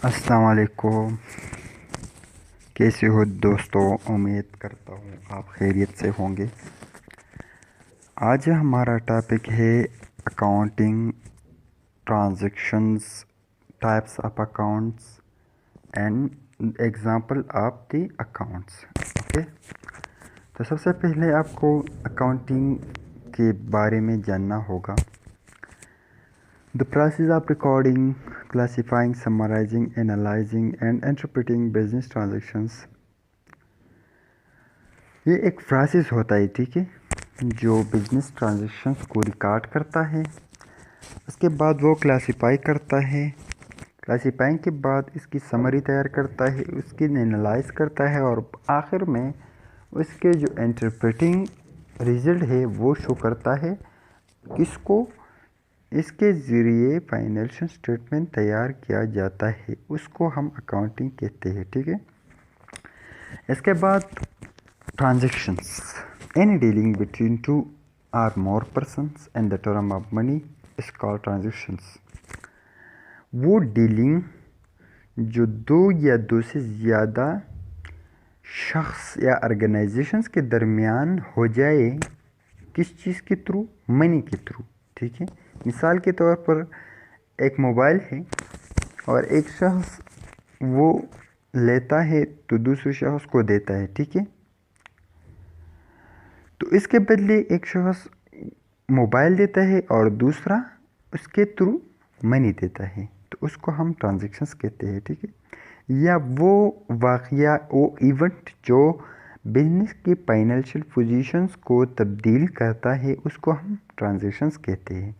अस्सलाम वालेकुम। कैसे हो दोस्तों? उम्मीद करता हूँ आप खैरियत से होंगे। आज हमारा टॉपिक है accounting transactions, types of accounts and example of the accounts. Okay, तो सबसे पहले आपको अकाउंटिंग के बारे में जानना होगा। The process of recording, classifying, summarizing, analyzing and interpreting business transactions, ये एक प्रोसेस होता है, ठीक है, जो बिजनेस ट्रांजैक्शंस को रिकॉर्ड करता है। उसके बाद वो क्लासीफाई करता है, क्लासीफाइंग के बाद इसकी समरी तैयार करता है, उसकी एनालाइज करता है और आखिर में उसके जो इंटरप्रेटिंग रिजल्ट है वो शो करता है किसको, इसके ज़रिए फाइनेंशियल स्टेटमेंट तैयार किया जाता है, उसको हम अकाउंटिंग कहते हैं, ठीक है। इसके बाद transactions, any dealing between two or more persons and the term of money is called transactions. वो डीलिंग जो दो या दो से ज़्यादा शख्स या ऑर्गेनाइजेशंस के दरमियान हो जाए, किस चीज़ के थ्रू? मनी के थ्रू, ठीक है। मिसाल के तौर पर एक मोबाइल है और एक शख्स वो लेता है तो दूसरे शख्स को देता है, ठीक है। तो इसके बदले एक शख्स मोबाइल देता है और दूसरा उसके थ्रू मनी देता है, तो उसको हम ट्रांजैक्शंस कहते हैं, ठीक है। या वो वाक़या, वो इवेंट जो बिजनेस की फाइनेंशियल पोजीशंस को तब्दील करता है, उसको हम ट्रांजैक्शंस कहते हैं,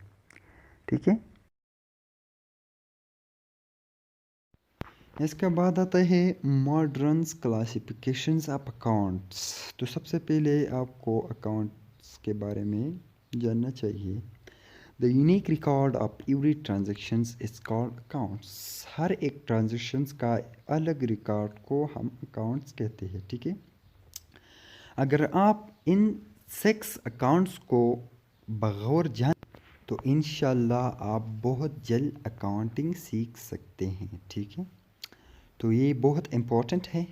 ठीक है। इसके बाद आता है मॉडर्न क्लासिफिकेशंस ऑफ अकाउंट्स। तो सबसे पहले आपको अकाउंट्स के बारे में जानना चाहिए। The unique record of every transactions is called accounts. हर एक ट्रांजेक्शन्स का अलग रिकॉर्ड को हम अकाउंट्स कहते हैं, ठीक है। अगर आप इन 6 अकाउंट्स को बगौर जान तो इंशाल्लाह आप बहुत जल्द अकाउंटिंग सीख सकते हैं, ठीक है। तो ये बहुत इम्पोर्टेंट है,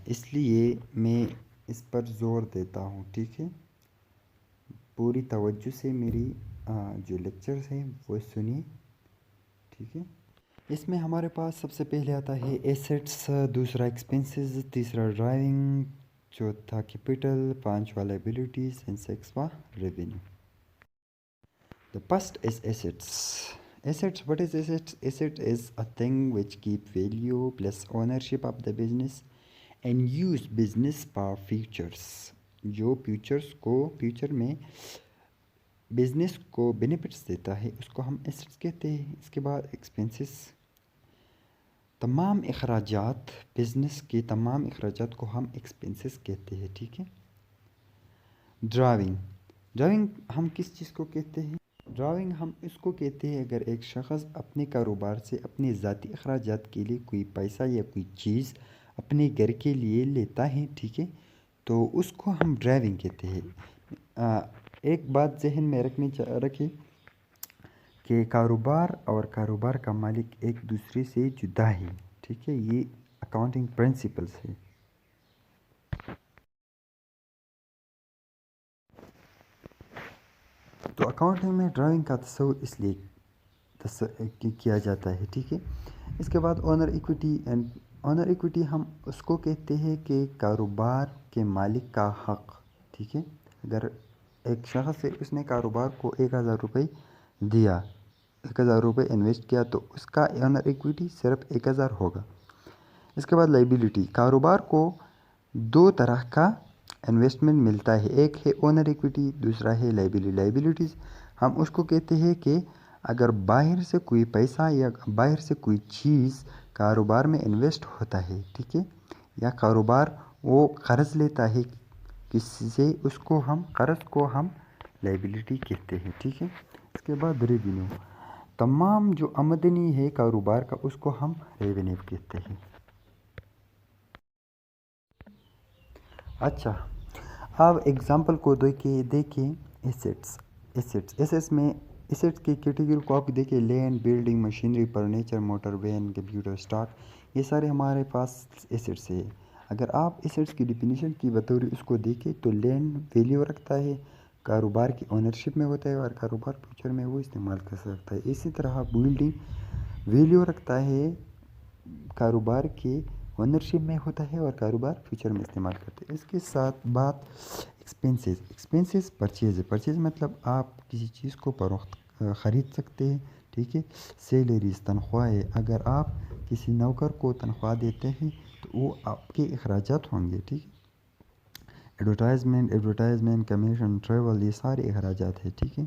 इसलिए मैं इस पर ज़ोर देता हूँ, ठीक है। पूरी तवज्जो से मेरी जो लेक्चर्स हैं वो सुनिए, ठीक है। इसमें हमारे पास सबसे पहले आता है एसेट्स, दूसरा एक्सपेंसेस, तीसरा ड्राइविंग, चौथा कैपिटल, पांचवा लायबिलिटीज़ एंड सिक्सवा revenue. The first is assets. Assets, what is assets? Asset is a thing which keep value plus ownership of the business and use business for futures. जो future में business को benefits देता है उसको हम assets कहते हैं। इसके बाद एक्सपेंसेस, तमाम अखराजात, बिजनेस के तमाम अखराजात को हम एक्सपेंसेस कहते हैं, ठीक है। ड्राइविंग हम किस चीज़ को कहते हैं? ड्राइविंग हम इसको कहते हैं अगर एक शख्स अपने कारोबार से अपने ज़ाती अखराजात के लिए कोई पैसा या कोई चीज़ अपने घर के लिए लेता है, ठीक है, तो उसको हम ड्राइविंग कहते हैं। एक बात जहन में रखें कि कारोबार और कारोबार का मालिक एक दूसरे से जुदा है, ठीक है। ये अकाउंटिंग प्रिंसिपल्स है। तो अकाउंटिंग में ड्राइविंग का तस्वुर इसलिए किया जाता है, ठीक है। इसके बाद ओनर इक्विटी हम उसको कहते हैं कि कारोबार के मालिक का हक, ठीक है। अगर एक शख्स से उसने कारोबार को 1000 रुपये दिया, 1000 रुपये इन्वेस्ट किया, तो उसका ओनर इक्विटी सिर्फ 1000 होगा। इसके बाद लाइबिलिटी, कारोबार को 2 तरह का इन्वेस्टमेंट मिलता है, एक है ओनर इक्विटी, दूसरा है लाइबिलिटीज़। हम उसको कहते हैं कि अगर बाहर से कोई पैसा या बाहर से कोई चीज़ कारोबार में इन्वेस्ट होता है, ठीक है, या कारोबार वो कर्ज़ लेता है किसी से, उसको हम कर्ज़ को हम लाइबिलिटी कहते हैं, ठीक है। इसके बाद रेवेन्यू, तमाम जो आमदनी है कारोबार का उसको हम रेवेन्यू कहते हैं। अच्छा, अब एग्जांपल को देखिए। एसेट्स में एसेट्स की कैटेगरी को आप देखिए, land, building, machinery, furniture, motor, van, computer, stock, ये सारे हमारे पास एसेट्स है। अगर आप एसेट्स की डिफिनीशन की बतौर उसको देखें तो लैंड वैल्यू रखता है, कारोबार की ओनरशिप में होता है और कारोबार फ्यूचर में वो इस्तेमाल कर सकता है। इसी तरह बिल्डिंग वैल्यू रखता है, कारोबार के ओनरशिप में होता है और कारोबार फ्यूचर में इस्तेमाल करते हैं। इसके साथ बात एक्सपेंसेस परचेज है। परचेज मतलब आप किसी चीज़ को फरोख्त ख़रीद सकते हैं, ठीक है। सैलरीज तनख्वाह है, अगर आप किसी नौकर को तनख्वाह देते हैं तो वो आपके अखराजात होंगे, ठीक है। एडवर्टाइजमेंट, कमीशन, ट्रैवल, ये सारे अखराजात है, ठीक है।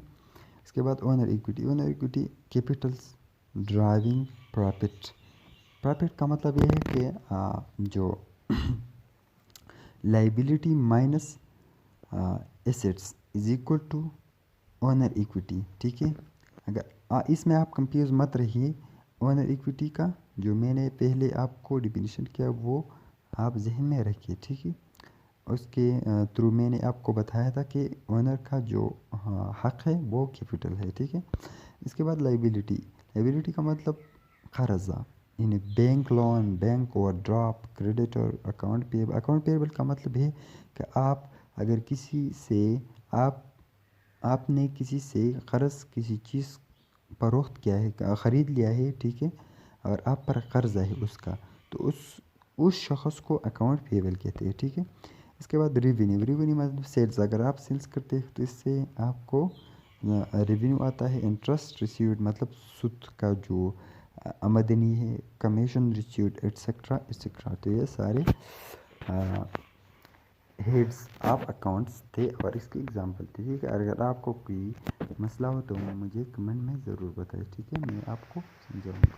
इसके बाद owner equity capitals driving profit. Profit का मतलब ये है कि जो liability minus assets is equal to owner equity, ठीक है। अगर इसमें आप कंफ्यूज मत रहिए, ओनर इक्विटी का जो मैंने पहले आपको डिफिनीशन किया वो आप जहन में रखिए, ठीक है। उसके थ्रू मैंने आपको बताया था कि ओनर का जो हक है वो कैपिटल है, ठीक है। इसके बाद लाइबिलिटी का मतलब कर्जा, इन bank loan, bank overdraft, creditor, account payable का मतलब है कि आप अगर किसी से आपने किसी से कर्ज किसी चीज़ फरोख्त किया है, ख़रीद लिया है, ठीक है, और आप पर कर्जा है उसका, तो उस शख्स को अकाउंट पेएबल कहते हैं, ठीक है। इसके बाद रेवेन्यू मतलब सेल्स, अगर आप सेल्स करते हैं तो इससे आपको रेवेन्यू आता है। इंटरेस्ट रिसीव्ड मतलब सूद का जो आमदनी है। Commission received etcetera etcetera. तो ये सारे हेड्स ऑफ अकाउंट्स थे और इसके एग्जांपल थे, ठीक है। अगर आपको कोई मसला हो तो मुझे कमेंट में ज़रूर बताएं, ठीक है, मैं आपको समझाऊंगा।